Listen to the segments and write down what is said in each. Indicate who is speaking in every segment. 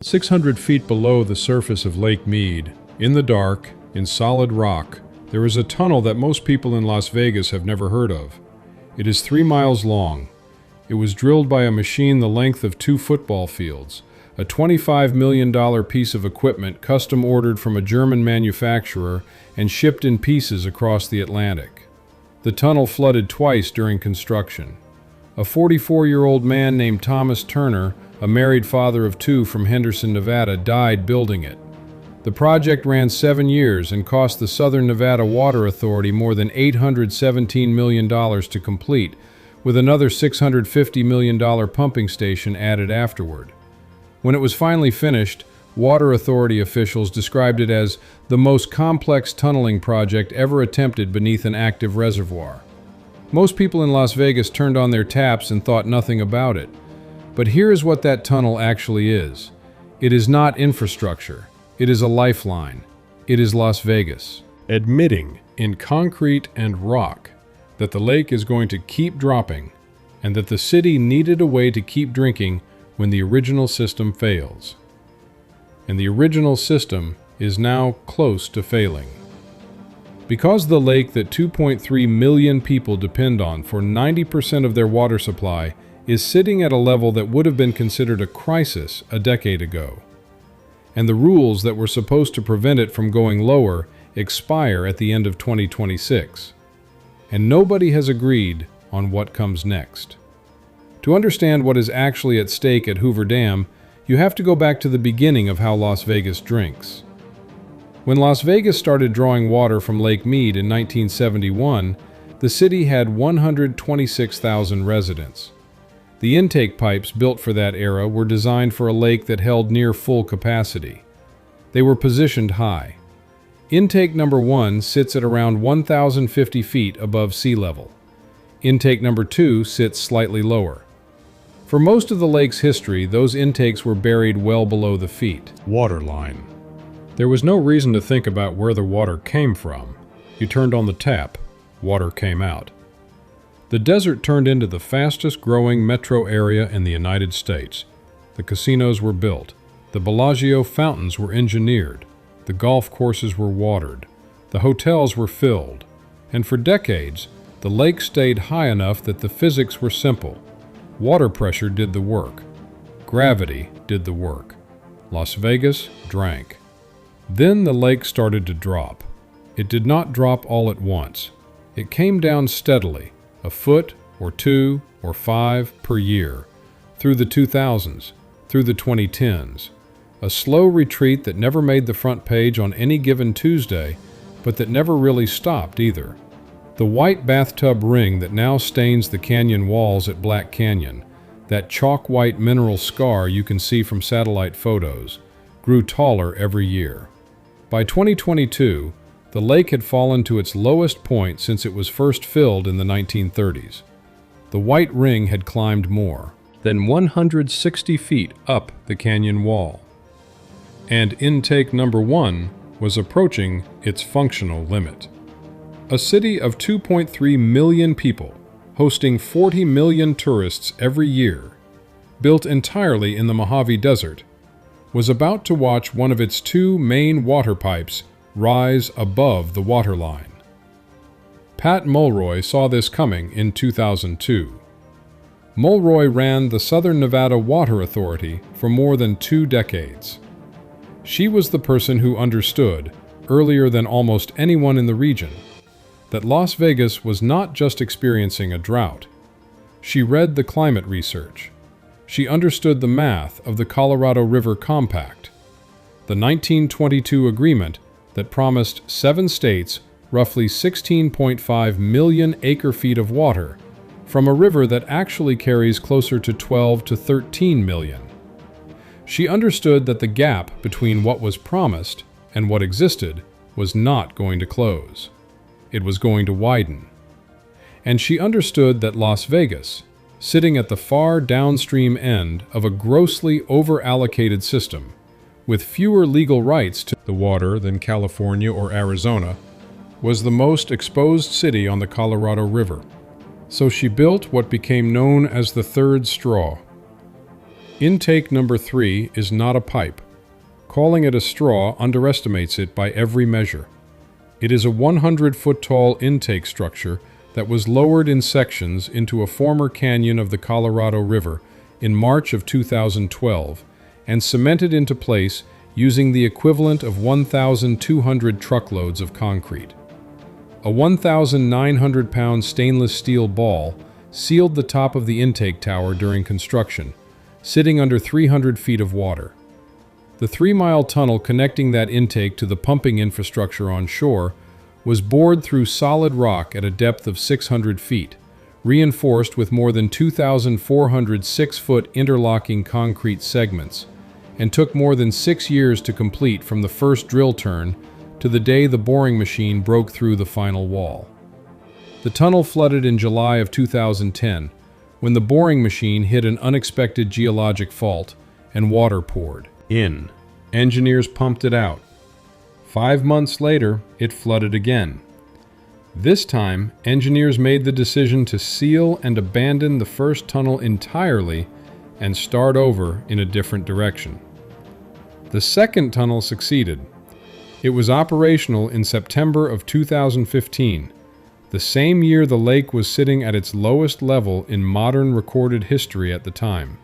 Speaker 1: 600 feet below the surface of Lake Mead, in the dark, in solid rock, there is a tunnel that most people in Las Vegas have never heard of. It is 3 miles long. It was drilled by a machine the length of 2 football fields, a $25 million piece of equipment custom ordered from a German manufacturer and shipped in pieces across the Atlantic. The tunnel flooded twice during construction. A 44-year-old man named Thomas Turner, a married father of 2 from Henderson, Nevada, died building it. The project ran 7 years and cost the Southern Nevada Water Authority more than $817 million to complete, with another $650 million pumping station added afterward. When it was finally finished, Water Authority officials described it as the most complex tunneling project ever attempted beneath an active reservoir. Most people in Las Vegas turned on their taps and thought nothing about it. But here is what that tunnel actually is. It is not infrastructure. It is a lifeline. It is Las Vegas, admitting in concrete and rock that the lake is going to keep dropping and that the city needed a way to keep drinking when the original system fails. And the original system is now close to failing. Because the lake that 2.3 million people depend on for 90% of their water supply is sitting at a level that would have been considered a crisis a decade ago. And the rules that were supposed to prevent it from going lower expire at the end of 2026. And nobody has agreed on what comes next. To understand what is actually at stake at Hoover Dam, you have to go back to the beginning of how Las Vegas drinks. When Las Vegas started drawing water from Lake Mead in 1971, the city had 126,000 residents. The intake pipes built for that era were designed for a lake that held near full capacity. They were positioned high. Intake number 1 sits at around 1,050 feet above sea level. Intake number 2 sits slightly lower. For most of the lake's history, those intakes were buried well below the feet. Water line. There was no reason to think about where the water came from. You turned on the tap, water came out. The desert turned into the fastest-growing metro area in the United States. The casinos were built. The Bellagio fountains were engineered. The golf courses were watered. The hotels were filled. And for decades, the lake stayed high enough that the physics were simple. Water pressure did the work. Gravity did the work. Las Vegas drank. Then the lake started to drop. It did not drop all at once. It came down steadily, a foot or 2 or 5 per year, through the 2000s, through the 2010s. A slow retreat that never made the front page on any given Tuesday, but that never really stopped either. The white bathtub ring that now stains the canyon walls at Black Canyon, that chalk-white mineral scar you can see from satellite photos, grew taller every year. By 2022, the lake had fallen to its lowest point since it was first filled in the 1930s. The white ring had climbed more than 160 feet up the canyon wall. And intake number 1 was approaching its functional limit. A city of 2.3 million people, hosting 40 million tourists every year, built entirely in the Mojave Desert, was about to watch one of its 2 main water pipes rise above the waterline. Pat Mulroy saw this coming in 2002. Mulroy ran the Southern Nevada Water Authority for more than 2 decades. She was the person who understood, earlier than almost anyone in the region, that Las Vegas was not just experiencing a drought. She read the climate research. She understood the math of the Colorado River Compact, the 1922 agreement that promised 7 states roughly 16.5 million acre-feet of water from a river that actually carries closer to 12 to 13 million. She understood that the gap between what was promised and what existed was not going to close. It was going to widen. And she understood that Las Vegas, sitting at the far downstream end of a grossly over-allocated system, with fewer legal rights to the water than California or Arizona, was the most exposed city on the Colorado River. So she built what became known as the third straw. Intake number 3 is not a pipe. Calling it a straw underestimates it by every measure. It is a 100-foot-tall intake structure that was lowered in sections into a former canyon of the Colorado River in March of 2012 and cemented into place using the equivalent of 1,200 truckloads of concrete. A 1,900-pound stainless steel ball sealed the top of the intake tower during construction, sitting under 300 feet of water. The 3-mile tunnel connecting that intake to the pumping infrastructure on shore was bored through solid rock at a depth of 600 feet, reinforced with more than 2,400 6-foot interlocking concrete segments, and took more than 6 years to complete from the first drill turn to the day the boring machine broke through the final wall. The tunnel flooded in July of 2010 when the boring machine hit an unexpected geologic fault and water poured in. Engineers pumped it out. 5 months later, it flooded again. This time, engineers made the decision to seal and abandon the first tunnel entirely and start over in a different direction. The second tunnel succeeded. It was operational in September of 2015, the same year the lake was sitting at its lowest level in modern recorded history at the time.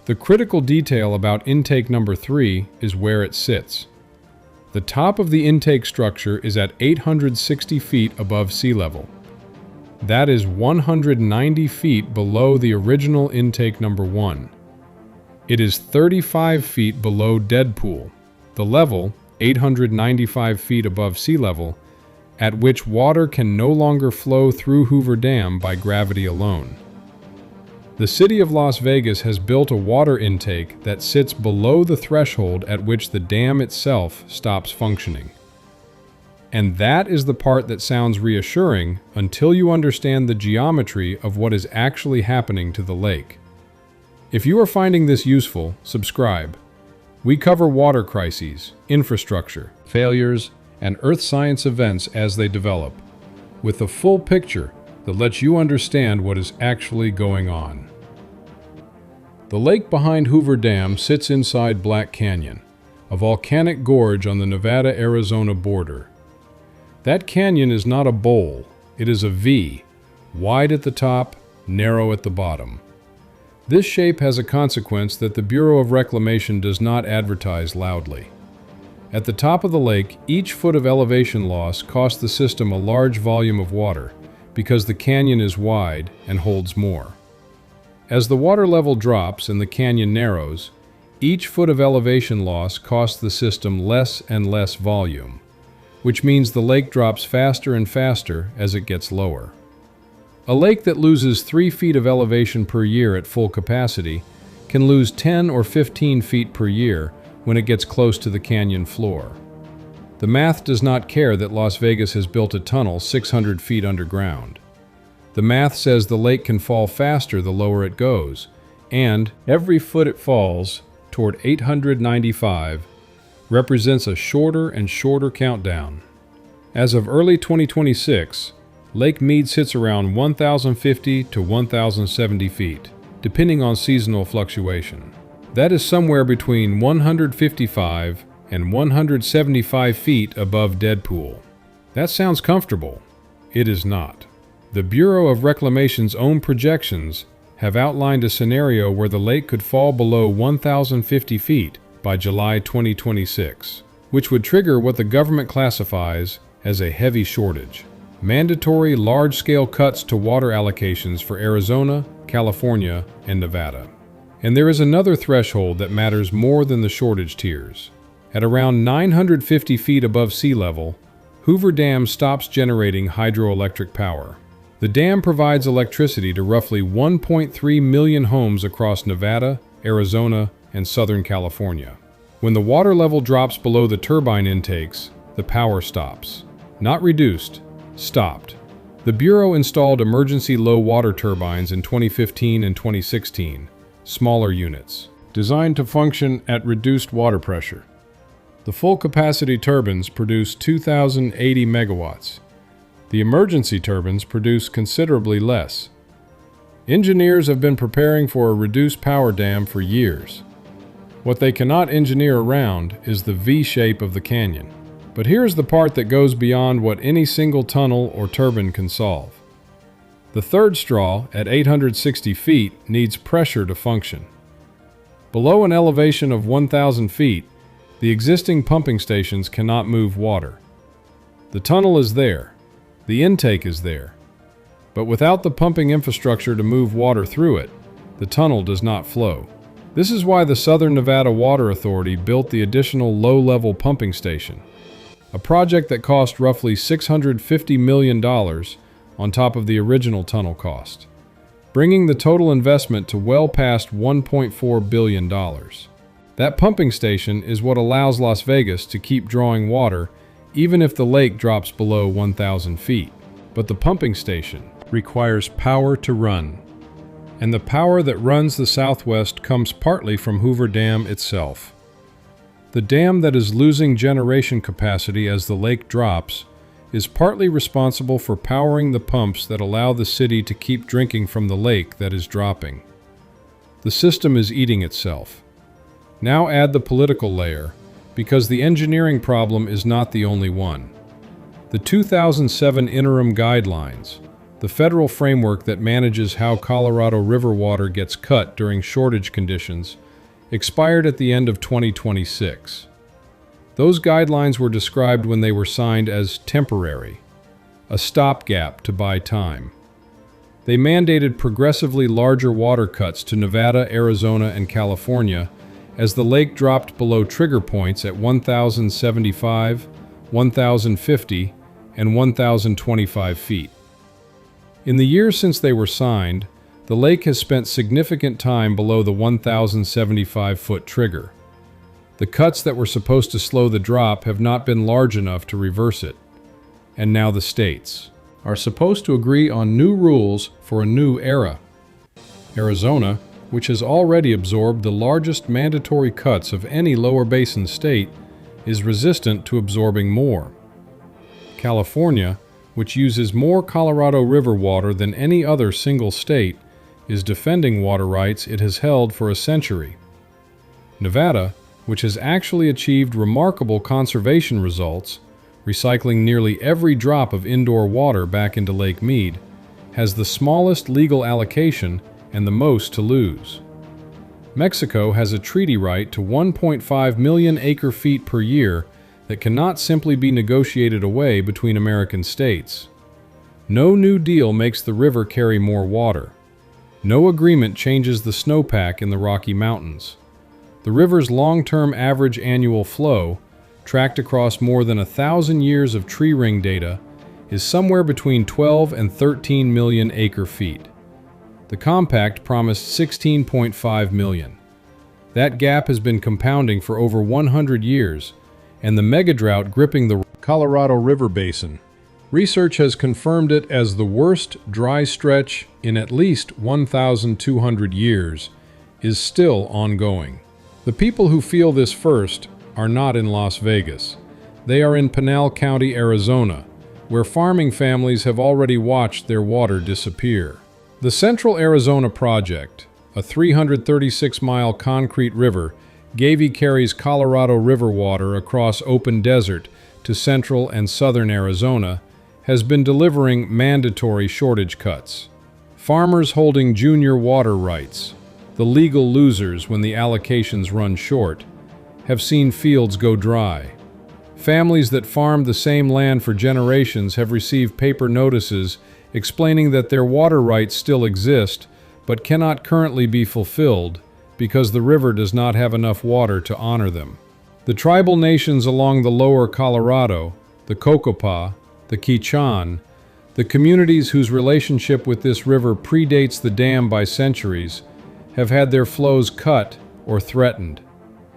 Speaker 1: The critical detail about intake number 3 is where it sits. The top of the intake structure is at 860 feet above sea level. That is 190 feet below the original intake number 1. It is 35 feet below dead pool, the level, 895 feet above sea level, at which water can no longer flow through Hoover Dam by gravity alone. The city of Las Vegas has built a water intake that sits below the threshold at which the dam itself stops functioning. And that is the part that sounds reassuring until you understand the geometry of what is actually happening to the lake. If you are finding this useful, subscribe. We cover water crises, infrastructure, failures, and earth science events as they develop, with a full picture that lets you understand what is actually going on. The lake behind Hoover Dam sits inside Black Canyon, a volcanic gorge on the Nevada-Arizona border. That canyon is not a bowl, it is a V, wide at the top, narrow at the bottom. This shape has a consequence that the Bureau of Reclamation does not advertise loudly. At the top of the lake, each foot of elevation loss costs the system a large volume of water because the canyon is wide and holds more. As the water level drops and the canyon narrows, each foot of elevation loss costs the system less and less volume, which means the lake drops faster and faster as it gets lower. A lake that loses 3 feet of elevation per year at full capacity can lose 10 or 15 feet per year when it gets close to the canyon floor. The math does not care that Las Vegas has built a tunnel 600 feet underground. The math says the lake can fall faster the lower it goes, and every foot it falls toward 895 represents a shorter and shorter countdown. As of early 2026, Lake Mead sits around 1,050 to 1,070 feet, depending on seasonal fluctuation. That is somewhere between 155 and 175 feet above dead pool. That sounds comfortable. It is not. The Bureau of Reclamation's own projections have outlined a scenario where the lake could fall below 1,050 feet by July 2026, which would trigger what the government classifies as a heavy shortage. Mandatory large-scale cuts to water allocations for Arizona, California, and Nevada. And there is another threshold that matters more than the shortage tiers. At around 950 feet above sea level, Hoover Dam stops generating hydroelectric power. The dam provides electricity to roughly 1.3 million homes across Nevada, Arizona, and Southern California. When the water level drops below the turbine intakes, the power stops. Not reduced, stopped. The Bureau installed emergency low water turbines in 2015 and 2016, smaller units, designed to function at reduced water pressure. The full capacity turbines produce 2,080 megawatts. The emergency turbines produce considerably less. Engineers have been preparing for a reduced power dam for years. What they cannot engineer around is the V shape of the canyon. But here's the part that goes beyond what any single tunnel or turbine can solve. The third straw, at 860 feet, needs pressure to function. Below an elevation of 1,000 feet, the existing pumping stations cannot move water. The tunnel is there. The intake is there. But without the pumping infrastructure to move water through it, the tunnel does not flow. This is why the Southern Nevada Water Authority built the additional low-level pumping station, a project that cost roughly $650 million on top of the original tunnel cost, bringing the total investment to well past $1.4 billion. That pumping station is what allows Las Vegas to keep drawing water even if the lake drops below 1,000 feet. But the pumping station requires power to run, and the power that runs the Southwest comes partly from Hoover Dam itself. The dam that is losing generation capacity as the lake drops is partly responsible for powering the pumps that allow the city to keep drinking from the lake that is dropping. The system is eating itself. Now add the political layer, because the engineering problem is not the only one. The 2007 interim guidelines, the federal framework that manages how Colorado River water gets cut during shortage conditions, expired at the end of 2026. Those guidelines were described when they were signed as temporary, a stopgap to buy time. They mandated progressively larger water cuts to Nevada, Arizona, and California as the lake dropped below trigger points at 1,075, 1,050, and 1,025 feet. In the years since they were signed, the lake has spent significant time below the 1,075-foot trigger. The cuts that were supposed to slow the drop have not been large enough to reverse it. And now the states are supposed to agree on new rules for a new era. Arizona, which has already absorbed the largest mandatory cuts of any lower basin state, is resistant to absorbing more. California, which uses more Colorado River water than any other single state, is defending water rights it has held for a century. Nevada, which has actually achieved remarkable conservation results, recycling nearly every drop of indoor water back into Lake Mead, has the smallest legal allocation and the most to lose. Mexico has a treaty right to 1.5 million acre-feet per year that cannot simply be negotiated away between American states. No new deal makes the river carry more water. No agreement changes the snowpack in the Rocky Mountains. The river's long-term average annual flow, tracked across more than 1,000 years of tree ring data, is somewhere between 12 and 13 million acre-feet. The compact promised 16.5 million. That gap has been compounding for over 100 years, and the megadrought gripping the Colorado River Basin. Research has confirmed it as the worst dry stretch in at least 1,200 years, is still ongoing. The people who feel this first are not in Las Vegas. They are in Pinal County, Arizona, where farming families have already watched their water disappear. The Central Arizona Project, a 336-mile concrete river, carries Colorado River water across open desert to central and southern Arizona, has been delivering mandatory shortage cuts. Farmers holding junior water rights, the legal losers when the allocations run short, have seen fields go dry. Families that farmed the same land for generations have received paper notices explaining that their water rights still exist but cannot currently be fulfilled because the river does not have enough water to honor them. The tribal nations along the lower Colorado, the Cocopah, the Quechan, the communities whose relationship with this river predates the dam by centuries, have had their flows cut or threatened.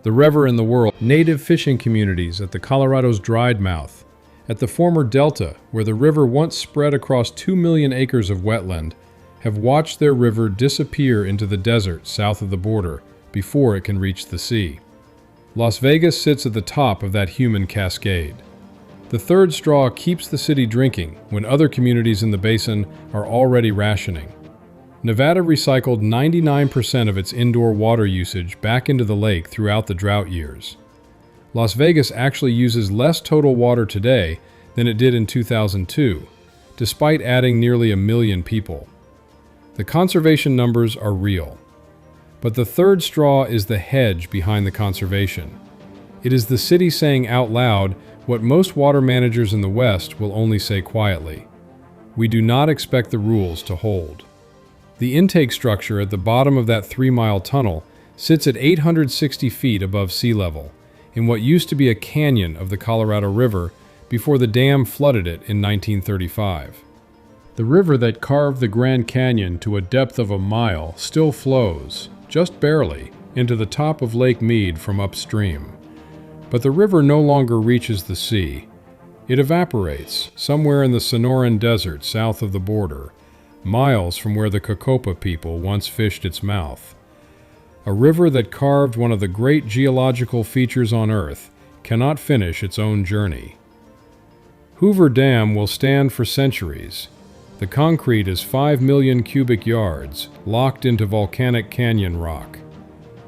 Speaker 1: The river in the world, native fishing communities at the Colorado's dried mouth, at the former delta where the river once spread across 2 million acres of wetland, have watched their river disappear into the desert south of the border before it can reach the sea. Las Vegas sits at the top of that human cascade. The third straw keeps the city drinking when other communities in the basin are already rationing. Nevada recycled 99% of its indoor water usage back into the lake throughout the drought years. Las Vegas actually uses less total water today than it did in 2002, despite adding nearly 1 million people. The conservation numbers are real. But the third straw is the hedge behind the conservation. It is the city saying out loud what most water managers in the West will only say quietly. We do not expect the rules to hold. The intake structure at the bottom of that 3-mile tunnel sits at 860 feet above sea level, in what used to be a canyon of the Colorado River before the dam flooded it in 1935. The river that carved the Grand Canyon to a depth of 1 mile still flows, just barely, into the top of Lake Mead from upstream. But the river no longer reaches the sea. It evaporates somewhere in the Sonoran Desert south of the border, miles from where the Cocopa people once fished its mouth. A river that carved one of the great geological features on Earth cannot finish its own journey. Hoover Dam will stand for centuries. The concrete is 5 million cubic yards, locked into volcanic canyon rock.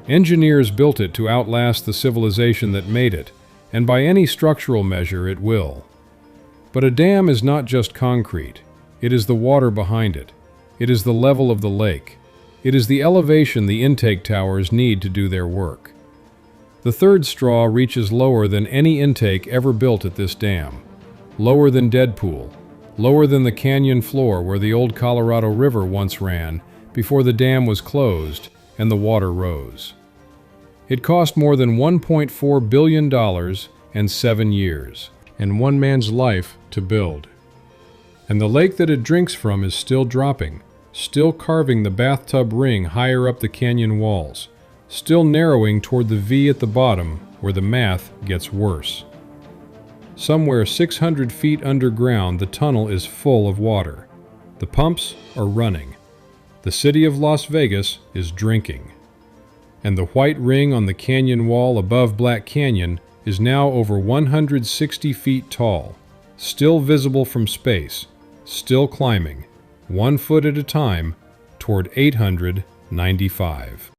Speaker 1: Engineers built it to outlast the civilization that made it, and by any structural measure it will. But a dam is not just concrete. It is the water behind it. It is the level of the lake. It is the elevation the intake towers need to do their work. The third straw reaches lower than any intake ever built at this dam, lower than Deadpool, lower than the canyon floor where the old Colorado River once ran before the dam was closed and the water rose. It cost more than $1.4 billion and 7 years, and one man's life to build. And the lake that it drinks from is still dropping, still carving the bathtub ring higher up the canyon walls, still narrowing toward the V at the bottom where the math gets worse. Somewhere 600 feet underground, the tunnel is full of water. The pumps are running. The city of Las Vegas is drinking. And the white ring on the canyon wall above Black Canyon is now over 160 feet tall, still visible from space, still climbing, 1 foot at a time, toward 895.